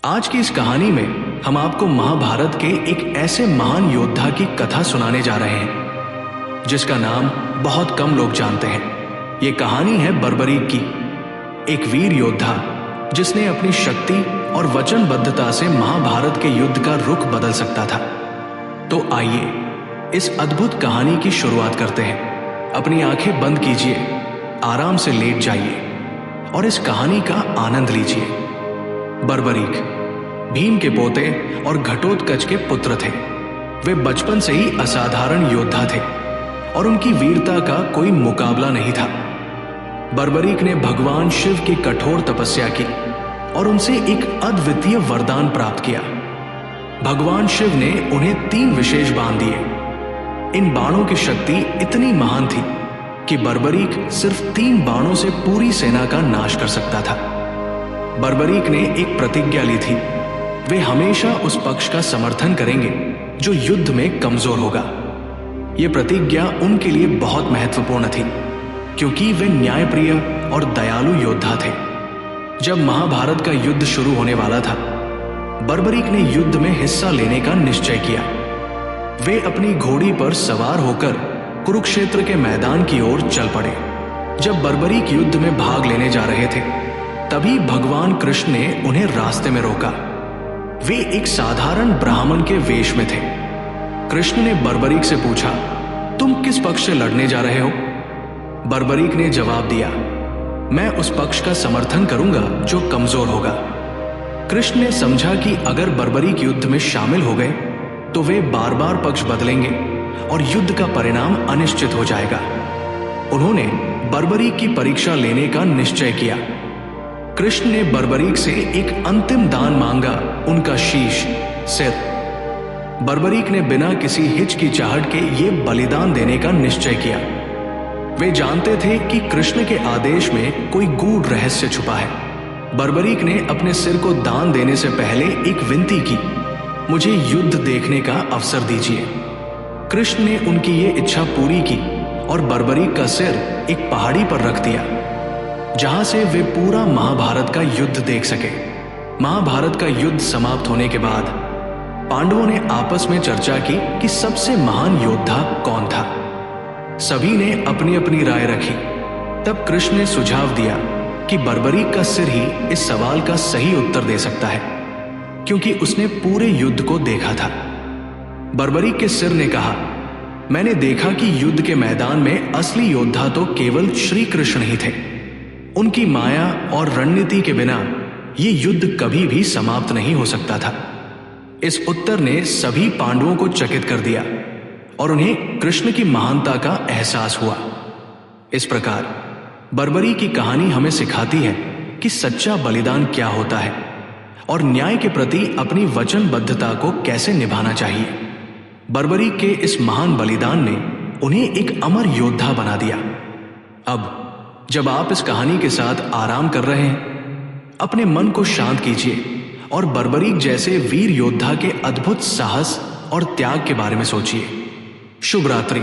आज की इस कहानी में हम आपको महाभारत के एक ऐसे महान योद्धा की कथा सुनाने जा रहे हैं जिसका नाम बहुत कम लोग जानते हैं। ये कहानी है बर्बरीक की, एक वीर योद्धा जिसने अपनी शक्ति और वचनबद्धता से महाभारत के युद्ध का रुख बदल सकता था। तो आइए इस अद्भुत कहानी की शुरुआत करते हैं। अपनी आंखें बंद कीजिए, आराम से लेट जाइए और इस कहानी का आनंद लीजिए। बर्बरीक भीम के पोते और घटोत्कच के पुत्र थे। वे बचपन से ही असाधारण योद्धा थे और उनकी वीरता का कोई मुकाबला नहीं था। बर्बरीक ने भगवान शिव की कठोर तपस्या की और उनसे एक अद्वितीय वरदान प्राप्त किया। भगवान शिव ने उन्हें 3 विशेष बाण दिए। इन बाणों की शक्ति इतनी महान थी कि बर्बरीक सिर्फ 3 बाणों से पूरी सेना का नाश कर सकता था। बर्बरीक ने एक प्रतिज्ञा ली थी, वे हमेशा उस पक्ष का समर्थन करेंगे जो युद्ध में कमजोर होगा। यह प्रतिज्ञा उनके लिए बहुत महत्वपूर्ण थी क्योंकि वे न्यायप्रिय और दयालु योद्धा थे। जब महाभारत का युद्ध शुरू होने वाला था, बर्बरीक ने युद्ध में हिस्सा लेने का निश्चय किया। वे अपनी घोड़ी पर सवार होकर कुरुक्षेत्र के मैदान की ओर चल पड़े। जब बर्बरीक युद्ध में भाग लेने जा रहे थे, तभी भगवान कृष्ण ने उन्हें रास्ते में रोका। वे एक साधारण ब्राह्मण के वेश में थे। कृष्ण ने बर्बरीक से पूछा, तुम किस पक्ष से लड़ने जा रहे हो? बर्बरीक ने जवाब दिया, मैं उस पक्ष का समर्थन करूंगा जो कमजोर होगा। कृष्ण ने समझा कि अगर बर्बरीक युद्ध में शामिल हो गए तो वे बार बार पक्ष बदलेंगे और युद्ध का परिणाम अनिश्चित हो जाएगा। उन्होंने बर्बरीक की परीक्षा लेने का निश्चय किया। कृष्ण ने बर्बरीक से एक अंतिम दान मांगा, उनका शीश, सिर। बर्बरीक ने बिना किसी हिचकिचाहट के ये बलिदान देने का निश्चय किया। वे जानते थे कि कृष्ण के आदेश में कोई गूढ़ रहस्य छुपा है। बर्बरीक ने अपने सिर को दान देने से पहले एक विनती की, मुझे युद्ध देखने का अवसर दीजिए। कृष्ण ने उनकी ये इच्छा पूरी की और बर्बरीक का सिर एक पहाड़ी पर रख दिया जहां से वे पूरा महाभारत का युद्ध देख सके। महाभारत का युद्ध समाप्त होने के बाद पांडवों ने आपस में चर्चा की कि सबसे महान योद्धा कौन था। सभी ने अपनी अपनी राय रखी। तब कृष्ण ने सुझाव दिया कि बर्बरीक का सिर ही इस सवाल का सही उत्तर दे सकता है क्योंकि उसने पूरे युद्ध को देखा था। बर्बरीक के सिर ने कहा, मैंने देखा कि युद्ध के मैदान में असली योद्धा तो केवल श्री कृष्ण ही थे। उनकी माया और रणनीति के बिना यह युद्ध कभी भी समाप्त नहीं हो सकता था। इस उत्तर ने सभी पांडवों को चकित कर दिया और उन्हें कृष्ण की महानता का एहसास हुआ। इस प्रकार बर्बरीक की कहानी हमें सिखाती है कि सच्चा बलिदान क्या होता है और न्याय के प्रति अपनी वचनबद्धता को कैसे निभाना चाहिए। बर्बरीक के इस महान बलिदान ने उन्हें एक अमर योद्धा बना दिया। अब जब आप इस कहानी के साथ आराम कर रहे हैं, अपने मन को शांत कीजिए और बर्बरीक जैसे वीर योद्धा के अद्भुत साहस और त्याग के बारे में सोचिए। शुभ रात्रि।